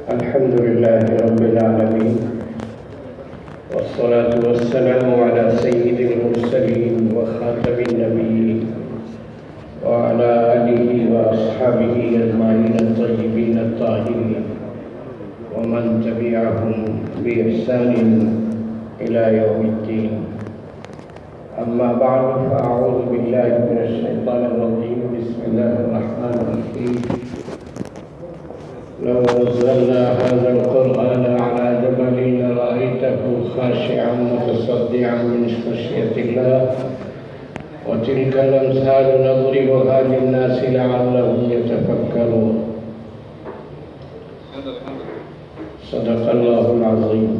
الحمد لله رب العالمين، والصلاة والسلام على سيد المرسلين وخاتم النبيين وعلى آله وأصحابه أجمعين الطيبين الطاهرين ومن تبعهم بإحسان إلى يوم الدين. أما بعد، فأعوذ بالله من الشيطان الرجيم. بسم الله الرحمن الرحيم. لو نزلنا هذا القرآن على جبل لرأيته خاشعا متصدعا من خشية الله وتلك الأمثال نضربها للناس لعلهم يتفكرون. صدق الله العظيم.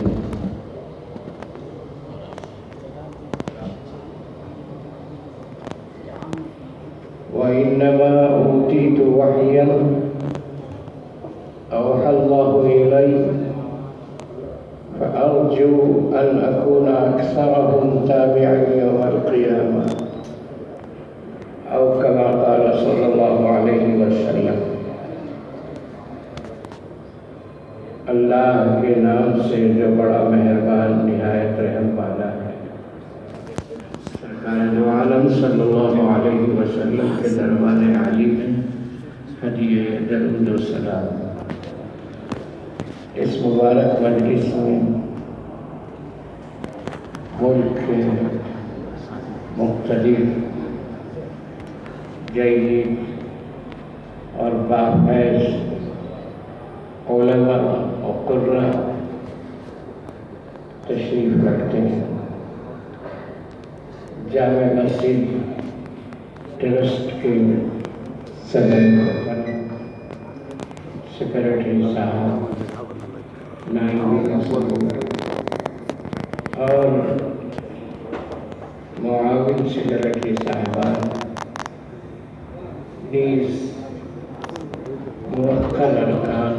وإنما أوتيت وحيا أوحى الله إلي فأرجو أن أكون أكثرهم تابعا يوم القيامة، أو كما قال صلى الله عليه وسلم. اللہ کے نام سے جو بڑا مہربان نہایت رحم والا ہے، سرکار دو عالم صلی اللہ علیہ وسلم کے دربار عالی میں ہدیہ درود و سلام. اس مبارک مجلس میں ملک کے مختلف جید اور بافیض علماء و قراء تشریف رکھتے ہیں. جامع مسجد ٹرسٹ کے صدر سیکرٹری صاحب، نائب اور معاون سیکرٹری صاحبان، نیز موکل ارکان،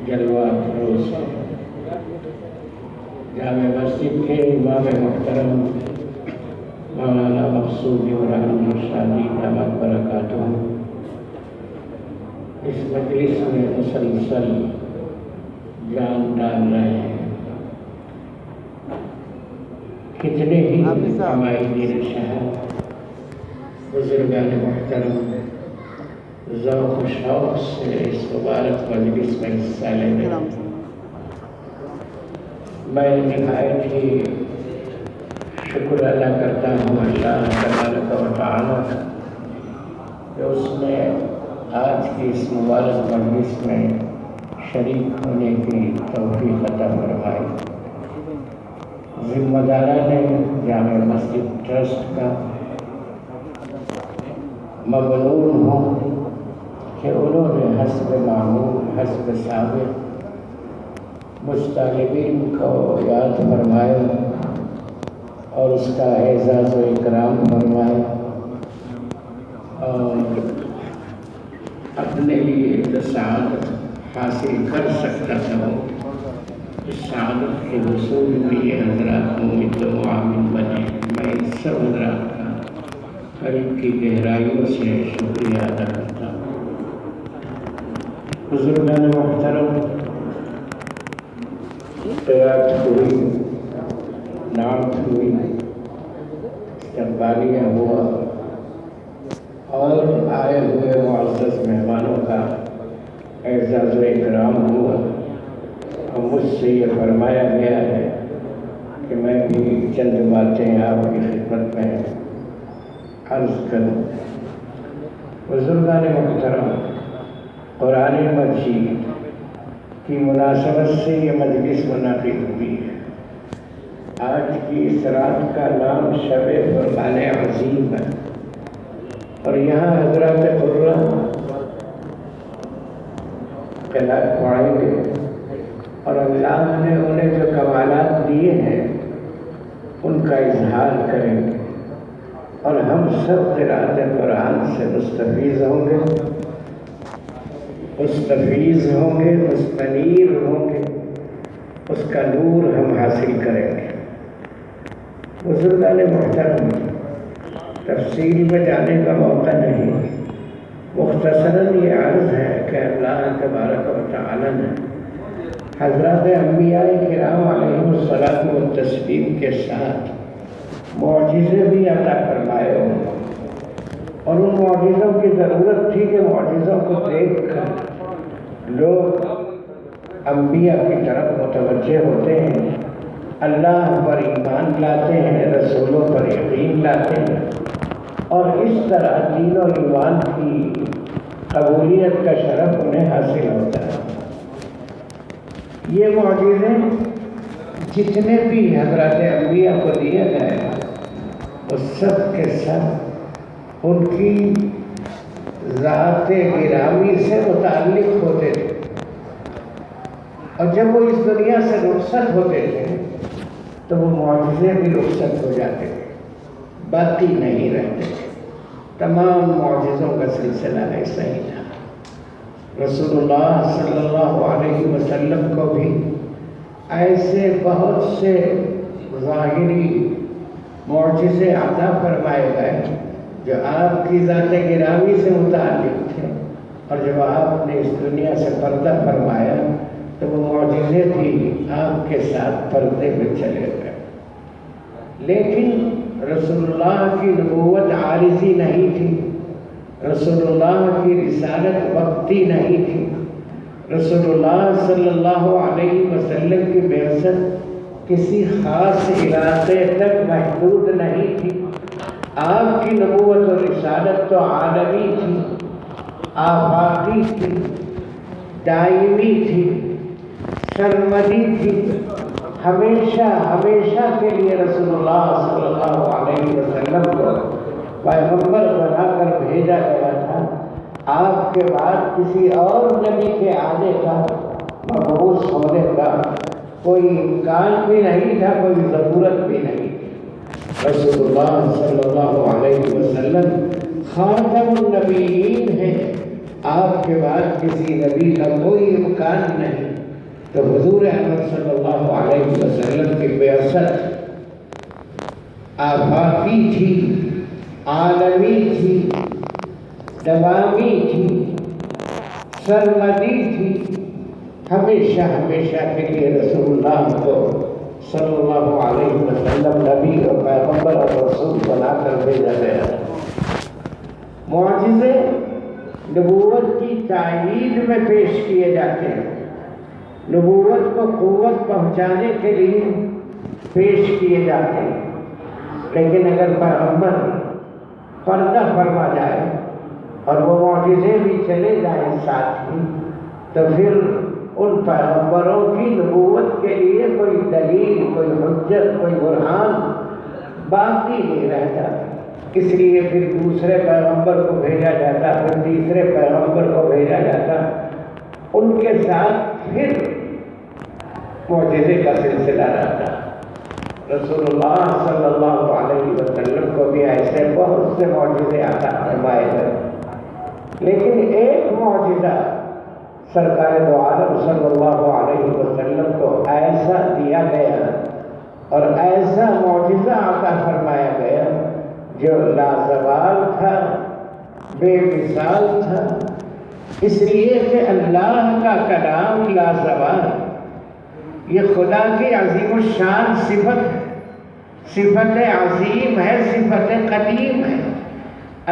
جلوہ فروز، جامع مسجد کے امام محترم مولانا مقصود عمران رشادی دامت برکاتہ، اس مجلس میں مسلسل جان ڈال رہے ہیں. کتنے ہی ہماری دیر شہر بزرگان محترم ذوق و شوق سے اس مبارک مجلس میں حصہ لے رہے ہیں. میں نہایت ہی شکر ادا کرتا ہوں اللہ تبارک و تعالیٰ کا کہ اس نے آج کی اس مبارک مجلس میں شریک ہونے کی توفیق عطا فرمائی. ذمہ داران جامع مسجد ٹرسٹ کا ممنون ہوں کہ انہوں نے حسب معمول حسب سابق مجھ طالبین کو یاد فرمایا اور اس کا اعزاز و اکرام فرمایا اور اپنے لیے جو سعادت حاصل کر سکتا تھا اس سعادت کے حصول میں یہ حضرات ممد و معاون بنے. میں ان سب حضرات کا قلب کی گہرائیوں سے شکریہ ادا کرتا ہوں. بزرگان محترم، قیادت ہوئی، نعت ہوئی، استقبالیہ ہوا اور آئے ہوئے معزز مہمانوں کا اعزاز و اکرام ہوا اور مجھ سے یہ فرمایا گیا ہے کہ میں بھی چند باتیں آپ کی خدمت میں عرض کروں. بزرگان محترم، قرآن مجید کی مناسبت سے یہ مجلس منعقد ہوئی ہے. آج کی اس رات کا نام شب فرقان عظیم ہے اور یہاں حضرات قرآن قرات پڑھیں گے اور اللہ نے انہیں جو کمالات دیے ہیں ان کا اظہار کریں گے اور ہم سب قرات قرآن سے مستفیض ہوں گے، مستنیر ہوں گے، اس کا نور ہم حاصل کریں گے. بزرگان محترم، تفصیل میں جانے کا موقع نہیں، مختصراً یہ عرض ہے کہ اللہ تبارک و وسلم حضرات انبیاء کرام علیہم الصلاۃ والتسلیم کے ساتھ معجزے بھی عطا فرمائے ہوں، اور ان معجزوں کی ضرورت تھی کہ معجزوں کو دیکھ کر لوگ انبیاء کی طرف متوجہ ہوتے ہیں، اللہ پر ایمان لاتے ہیں، رسولوں پر یقین لاتے ہیں، اور اس طرح دین و ایمان کی قبولیت کا شرف انہیں حاصل ہوتا ہے۔ یہ معجزے جتنے بھی حضرات انبیاء کو دیے گئے وہ سب کے سب ان کی ذات گرامی سے متعلق ہوتے تھے، اور جب وہ اس دنیا سے رخصت ہوتے تھے تو وہ معجزے بھی رخصت ہو جاتے تھے، باقی نہیں رہتے تھے۔ تمام معجزوں کا سلسلہ ایسا ہی تھا۔ رسول اللہ صلی اللہ علیہ وسلم کو بھی ایسے بہت سے ظاہری معجزے عطا فرمائے گئے جو آپ کی ذات گرامی سے متعلق تھے، اور جب آپ نے اس دنیا سے پردہ فرمایا تو وہ معجزے بھی آپ کے ساتھ پردے میں چلے گئے۔ لیکن رسول اللہ کی نبوت عارضی نہیں تھی، رسول اللہ کی رسالت وقتی نہیں تھی، رسول اللہ صلی اللہ علیہ وسلم کی بعثت کسی خاص علاقے تک محدود نہیں تھی۔ آپ کی نبوت اور رسالت تو عالمی تھی، آفاقی تھی، دائمی تھی، سرمدی تھی۔ ہمیشہ ہمیشہ کے لیے رسول اللہ صلی اللہ علیہ وسلم کو پیغمبر بنا کر بھیجا گیا تھا۔ آپ کے بعد کسی اور نبی کے آنے کا، مبعوث ہونے کا کوئی امکان بھی نہیں تھا، کوئی ضرورت بھی نہیں تھی۔ رسول اللہ صلی اللہ علیہ وسلم خاتم النبیین ہیں، آپ کے بعد کسی نبی کا کوئی امکان نہیں۔ تو حضور احمد صلی اللہ علیہ وسلم کی بعثت آفاقی تھی، عالمی تھی، دوامی تھی، سرمدی تھی۔ ہمیشہ ہمیشہ کے لیے رسول اللہ کو صلی اللہ علیہ وسلم نبی اور پیغمبر اور رسول بنا کر بھیجا گیا۔ معجزے نبوت کی تائید میں پیش کیے جاتے ہیں، نبوت کو قوت پہنچانے کے لیے پیش کیے جاتے ہیں، لیکن اگر پیغمبر پردہ فرما جائے اور وہ معجزے بھی چلے جائیں ساتھ ہی، تو پھر ان پیغمبروں کی نبوت کے لیے کوئی دلیل، کوئی حجت، کوئی برہان باقی نہیں رہتا۔ اس لیے پھر دوسرے پیغمبر کو بھیجا جاتا، پھر تیسرے پیغمبر کو بھیجا جاتا، ان کے ساتھ پھر معجزے کا سلسلہ رہتا۔ رسول اللہ صلی اللہ علیہ وسلم کو بھی ایسے بہت سے معجزے عطا فرمائے گئے، لیکن ایک معجزہ سرکار دو عالم صلی اللہ علیہ وسلم کو ایسا دیا گیا اور ایسا معجزہ عطا فرمایا گیا جو لازوال تھا، بے مثال تھا، اس لیے کہ اللہ کا کلام لازوال، یہ خدا کی عظیم الشان صفت ہے، صفت عظیم ہے، صفت قدیم ہے۔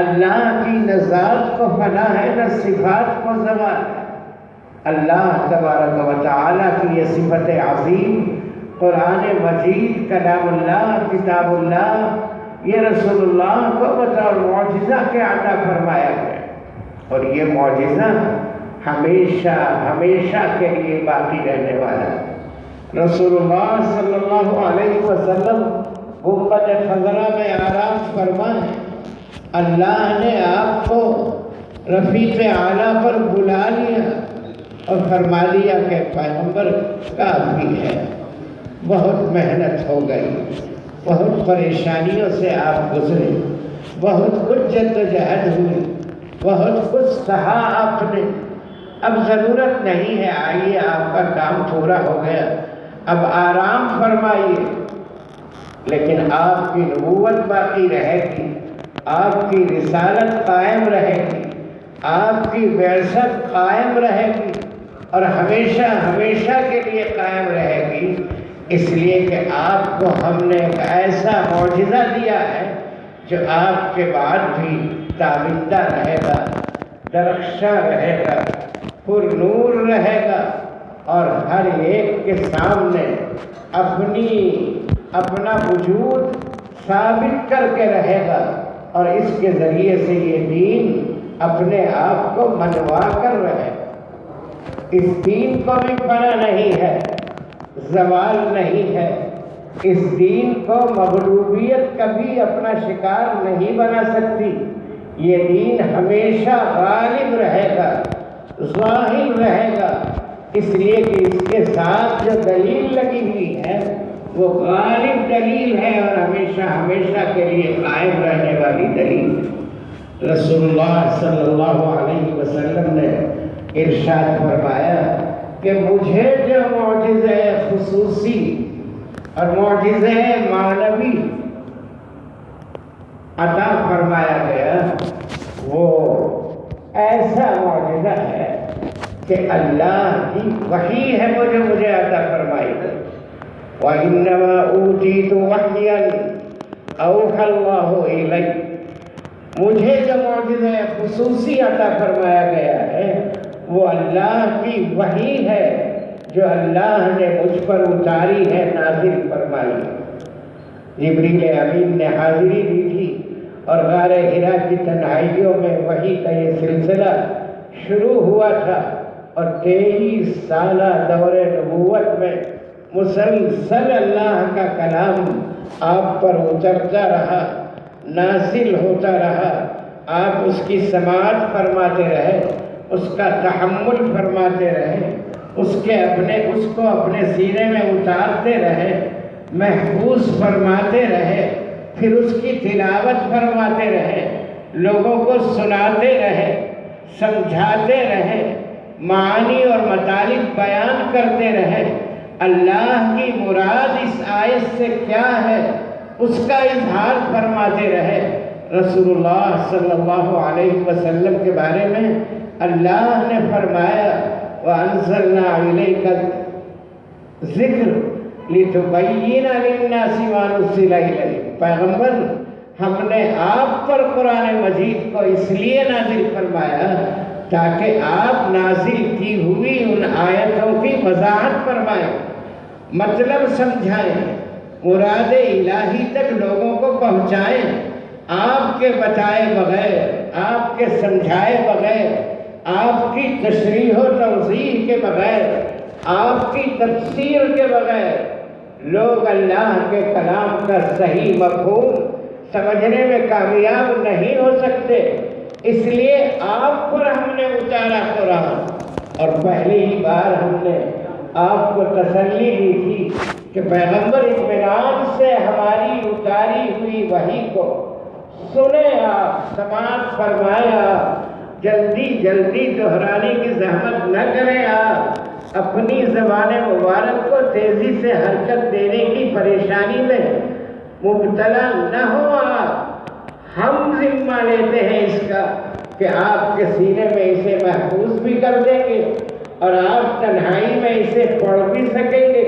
اللہ کی نہ ذات کو فنا ہے نہ صفات کو زوال ہے۔ اللہ تبارک و تعالیٰ کی یہ صفت عظیم، قرآن مجید، کلام اللہ، کتاب اللہ، یہ رسول اللہ کو بطور معجزہ کے عطا فرمایا گیا، اور یہ معجزہ ہمیشہ ہمیشہ کے لیے باقی رہنے والا ہے۔ رسول اللہ صلی اللہ علیہ وسلم غربت خضرا میں آرام فرمائے، اللہ نے آپ کو رفیق اعلیٰ پر بلا لیا اور فرما لیا کہ پیغمبر کافی ہے۔ بہت محنت ہو گئی، بہت پریشانیوں سے آپ گزرے، بہت کچھ جد و جہد ہوئی، بہت کچھ سہا آپ نے، اب ضرورت نہیں ہے، آئیے آپ کا کام پورا ہو گیا، اب آرام فرمائیے۔ لیکن آپ کی نبوت باقی رہے گی، آپ کی رسالت قائم رہے گی، آپ کی بعثت قائم رہے گی، اور ہمیشہ ہمیشہ کے لیے قائم رہے گی، اس لیے کہ آپ کو ہم نے ایک ایسا معجزہ دیا ہے جو آپ کے بعد بھی تابندہ رہے گا، درخشاں رہے گا، پر نور رہے گا، اور ہر ایک کے سامنے اپنا وجود ثابت کر کے رہے گا، اور اس کے ذریعے سے یہ دین اپنے آپ کو منوا کر رہے گا۔ اس دین کو بھی فنا نہیں ہے، زوال نہیں ہے، اس دین کو مغلوبیت کبھی اپنا شکار نہیں بنا سکتی۔ یہ دین ہمیشہ غالب رہے گا، ظاہر رہے گا، اس لیے کہ اس کے ساتھ جو دلیل لگی ہوئی ہے وہ غالب دلیل ہے اور ہمیشہ ہمیشہ کے لیے قائم رہنے والی دلیل ہے۔ رسول اللہ صلی اللہ علیہ وسلم نے ارشاد فرمایا کہ مجھے جو معجزہ خصوصی اور معجزہ معنوی عطا فرمایا گیا وہ ایسا معجزہ ہے کہ اللہ کی وحی ہے مجھے عطا فرمائی گئی۔ وَإِنَّمَا أُوتِيتُ وَحْيًا أَوْحَى اللَّهُ إِلَيَّ، مجھے جو معجزہ خصوصی عطا فرمایا گیا ہے وہ اللہ کی وحی ہے جو اللہ نے مجھ پر اتاری ہے، نازل فرمائی ہے۔ جبریل امین نے حاضری دی تھی اور غار حرا کی تنہائیوں میں وحی کا یہ سلسلہ شروع ہوا تھا، اور 23 سالہ دور نبوت میں مسلسل اللہ کا کلام آپ پر اترتا رہا، نازل ہوتا رہا، آپ اس کی سماعت فرماتے رہے، اس کا تحمل فرماتے رہے، اس کو اپنے سینے میں اتارتے رہے، محفوظ فرماتے رہے، پھر اس کی تلاوت فرماتے رہے، لوگوں کو سناتے رہے، سمجھاتے رہے، معانی اور مطالب بیان کرتے رہے، اللہ کی مراد اس آیت سے کیا ہے اس کا اظہار فرماتے رہے۔ رسول اللہ صلی اللہ علیہ وسلم کے بارے میں اللہ نے فرمایا وَأَنزَلْنَا إِلَيْكَ الذِّكْرَ لِتُبَيِّنَ لِلنَّاسِ مَا نُزِّلَ إِلَيْهِمْ، پیغمبر ہم نے آپ پر قرآن مجید کو اس لیے نازل فرمایا تاکہ آپ نازل کی ہوئی ان آیتوں کی وضاحت فرمائیں، مطلب سمجھائیں، مراد الہی تک لوگوں کو پہنچائیں، آپ کے بتائے بغیر، آپ کے سمجھائے بغیر، آپ کی تشریح و توضیح کے بغیر، آپ کی تفسیر کے بغیر لوگ اللہ کے کلام کا صحیح مفہوم سمجھنے میں کامیاب نہیں ہو سکتے۔ اس لیے آپ پر ہم نے اتارا قرآن، اور پہلی ہی بار ہم نے آپ کو تسلی دی تھی کہ پیغمبر اطمینان سے ہماری اتاری ہوئی وحی کو سنیں، آپ سماعت فرمائیں، آپ جلدی دہرانے کی زحمت نہ کریں، آپ اپنی زبان مبارک کو تیزی سے حرکت دینے کی پریشانی میں مبتلا نہ ہو۔ آپ ہم ذمہ لیتے ہیں اس کا کہ آپ کے سینے میں اسے محفوظ بھی کر دیں گے، اور آپ تنہائی میں اسے پڑھ بھی سکیں گے،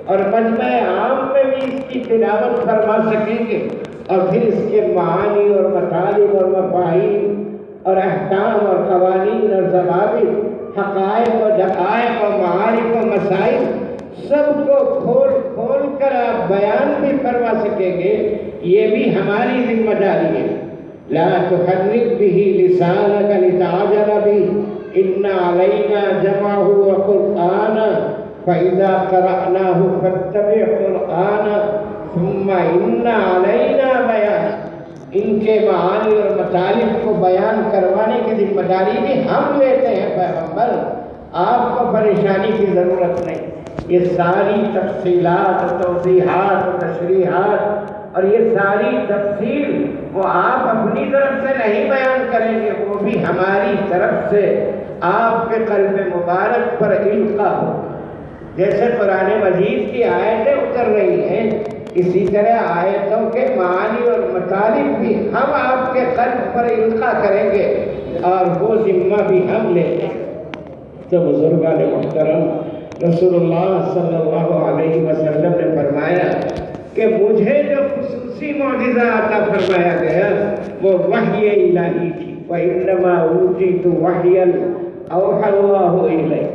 اور مجمع عام میں بھی اس کی تلاوت فرما سکیں گے، اور پھر اس کے معانی اور مطالب اور مفاہیم اور احکام اور قوانین اور ضوابط، حقائق و دقائق اور معارف و مسائل سب کو کھول کر آپ بیان بھی فرما سکیں گے۔ یہ بھی ہماری ذمہ داری ہے۔ لا تحرک به لسانک لتعجل به ان علینا جمعہ وقرآنا فإذا قرأناه فاتبع قرآنا ثم ان علینا بیان، ان کے معانی اور مطالب کو بیان کروانے کی ذمہ داری بھی ہم لیتے ہیں۔ پیغمبر آپ کو پریشانی کی ضرورت نہیں، یہ ساری تفصیلات، توضیحات، تشریحات اور یہ ساری تفصیل وہ آپ اپنی طرف سے نہیں بیان کریں گے، وہ بھی ہماری طرف سے آپ کے قلب مبارک پر القاء ہو۔ جیسے قرآن مجید کی آیتیں اتر رہی ہیں، اسی طرح آیتوں کے معانی اور مطالب بھی ہم آپ کے قلب پر القاء کریں گے، اور وہ ذمہ بھی ہم لیتے ہیں۔ تو بزرگان محترم رسول اللہ صلی اللہ علیہ وسلم نے فرمایا کہ مجھے جو خصوصی معجزہ عطا فرمایا گیا وہ وحی الہی تھی۔ وَإِنَّمَا أُوتِيتُ وَحْيًا أَوْحَى اللَّهُ إِلَيَّ۔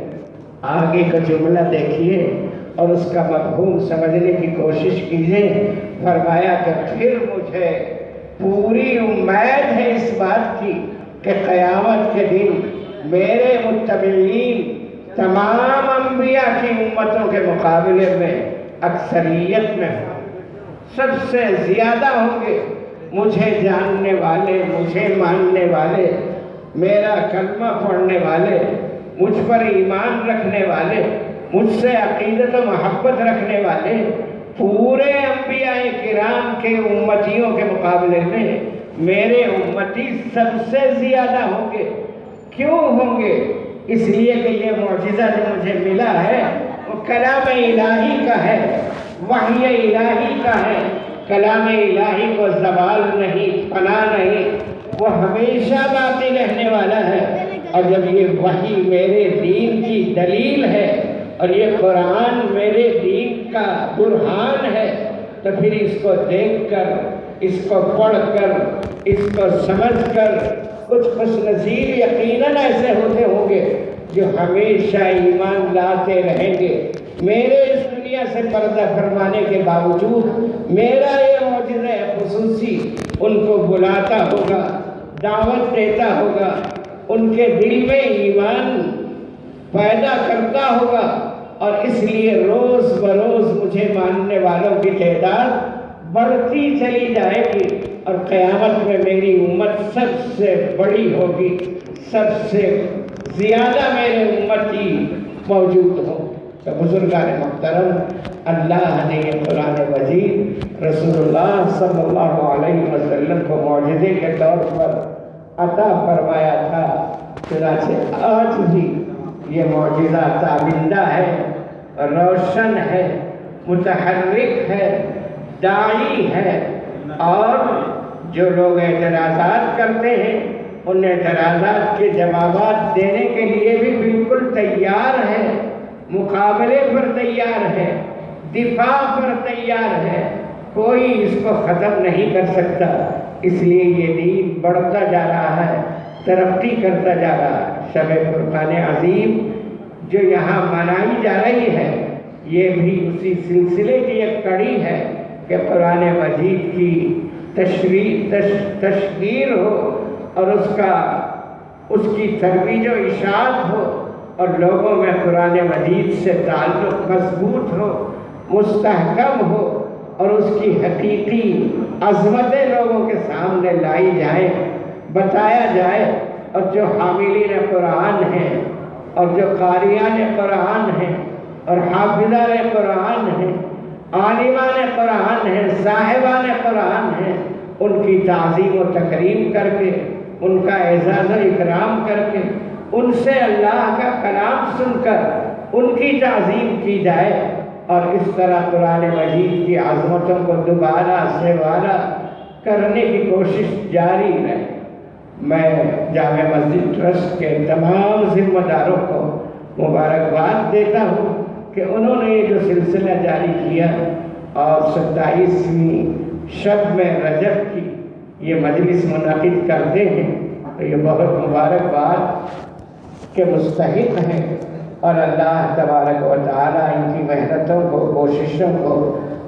آگے کا جملہ دیکھیے اور اس کا مفہوم سمجھنے کی کوشش کیجیے۔ فرمایا کہ پھر مجھے پوری امید ہے اس بات کی کہ قیامت کے دن میرے متبعین تمام انبیاء کی امتوں کے مقابلے میں اکثریت میں سب سے زیادہ ہوں گے مجھے جاننے والے، مجھے ماننے والے، میرا کلمہ پڑھنے والے، مجھ پر ایمان رکھنے والے، مجھ سے عقیدت و محبت رکھنے والے پورے انبیاء کرام کے امتیوں کے مقابلے میں میرے امتی سب سے زیادہ ہوں گے۔ کیوں ہوں گے؟ اس لیے کہ یہ معجزہ جو مجھے ملا ہے وہ کلام الہی کا ہے، وحی الہی کا ہے۔ کلام الہی کو زوال نہیں، فنا نہیں، وہ ہمیشہ باقی رہنے والا ہے۔ اور جب یہ وحی میرے دین کی دلیل ہے اور یہ قرآن میرے دین کا برہان ہے تو پھر اس کو دیکھ کر، اس کو پڑھ کر، اس کو سمجھ کر کچھ خوش نصیب یقیناً ایسے ہوتے ہوں گے جو ہمیشہ ایمان لاتے رہیں گے۔ میرے اس دنیا سے پردہ فرمانے کے باوجود میرا یہ معجزہ خصوصی ان کو بلاتا ہوگا، دعوت دیتا ہوگا، ان کے دل میں ایمان پیدا کرتا ہوگا، اور اس لیے روز بروز مجھے ماننے والوں کی تعداد بڑھتی چلی جائے گی، اور قیامت میں میری امت سب سے بڑی ہوگی، سب سے زیادہ میرے امتی موجود ہوں۔ تو بزرگان محترم، اللہ نے یہ قرآن مجید رسول اللہ صلی اللہ علیہ وسلم کو معجزے کے طور پر عطا فرمایا تھا، چنانچہ آج بھی یہ معجزہ تابندہ ہے، روشن ہے، متحرک ہے، داعی ہے، اور جو لوگ اعتراضات کرتے ہیں ان اعتراضات کے جوابات دینے کے لیے بھی بالکل تیار ہے، مقابلے پر تیار ہے، دفاع پر تیار ہے، کوئی اس کو ختم نہیں کر سکتا۔ اس لیے یہ دین بڑھتا جا رہا ہے، ترقی کرتا جا رہا ہے۔ شب فرقان عظیم جو یہاں منائی جا رہی ہے یہ بھی اسی سلسلے کی ایک کڑی ہے کہ قرآن مجید کی تشہیر ہو اور اس کی ترویج و اشاعت ہو، اور لوگوں میں قرآن مجید سے تعلق مضبوط ہو، مستحکم ہو، اور اس کی حقیقی عظمتیں لوگوں کے سامنے لائی جائیں، بتایا جائے، اور جو حاملین قرآن ہیں اور جو قاریان قرآن ہیں اور حافظان قرآن ہیں، عالمان قرآن ہیں، صاحبان قرآن ہیں، ان کی تعظیم و تکریم کر کے، ان کا اعزاز و اکرام کر کے، ان سے اللہ کا کلام سن کر ان کی تعظیم کی جائے، اور اس طرح قرآن مجید کی عظمتوں کو دوبارہ سوارا کرنے کی کوشش جاری رہے۔ میں جامع مسجد ٹرسٹ کے تمام ذمہ داروں کو مبارکباد دیتا ہوں کہ انہوں نے یہ جو سلسلہ جاری کیا اور 27ویں شب میں رجب کی یہ مجلس منعقد کرتے ہیں، تو یہ بہت مبارکباد کے مستحق ہیں، اور اللہ تبارک و تعالی ان کی محنتوں کو، کوششوں کو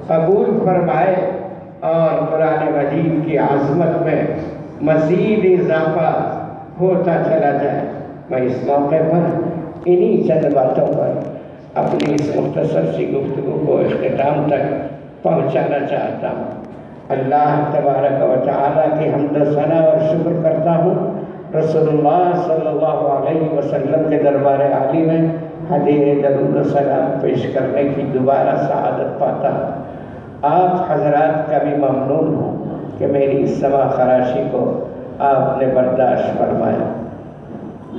قبول فرمائے اور قرآن مجید کی عظمت میں مزید اضافہ ہوتا چلا جائے۔ میں اس موقع پر انہی چند باتوں پر اپنی اس مختصر سی گفتگو کو اختتام تک پہنچانا چاہتا ہوں۔ اللہ تبارک و تعالیٰ کی حمد و ثنا اور شکر کرتا ہوں، رسول اللہ صلی اللہ علیہ وسلم کے دربار عالی میں ہدیہ درود و سلام پیش کرنے کی دوبارہ سعادت پاتا ہوں۔ آپ حضرات کا بھی ممنون ہوں کہ میری اس سما خراشی کو آپ نے برداشت فرمایا۔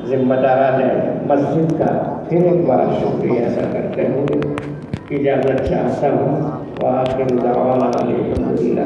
ذمہ داران مسجد کا پھر ایک بار شکریہ ادا کرتے ہوئے اجازت چاہتا ہوں۔ وآخر دعوانا الحمدللہ۔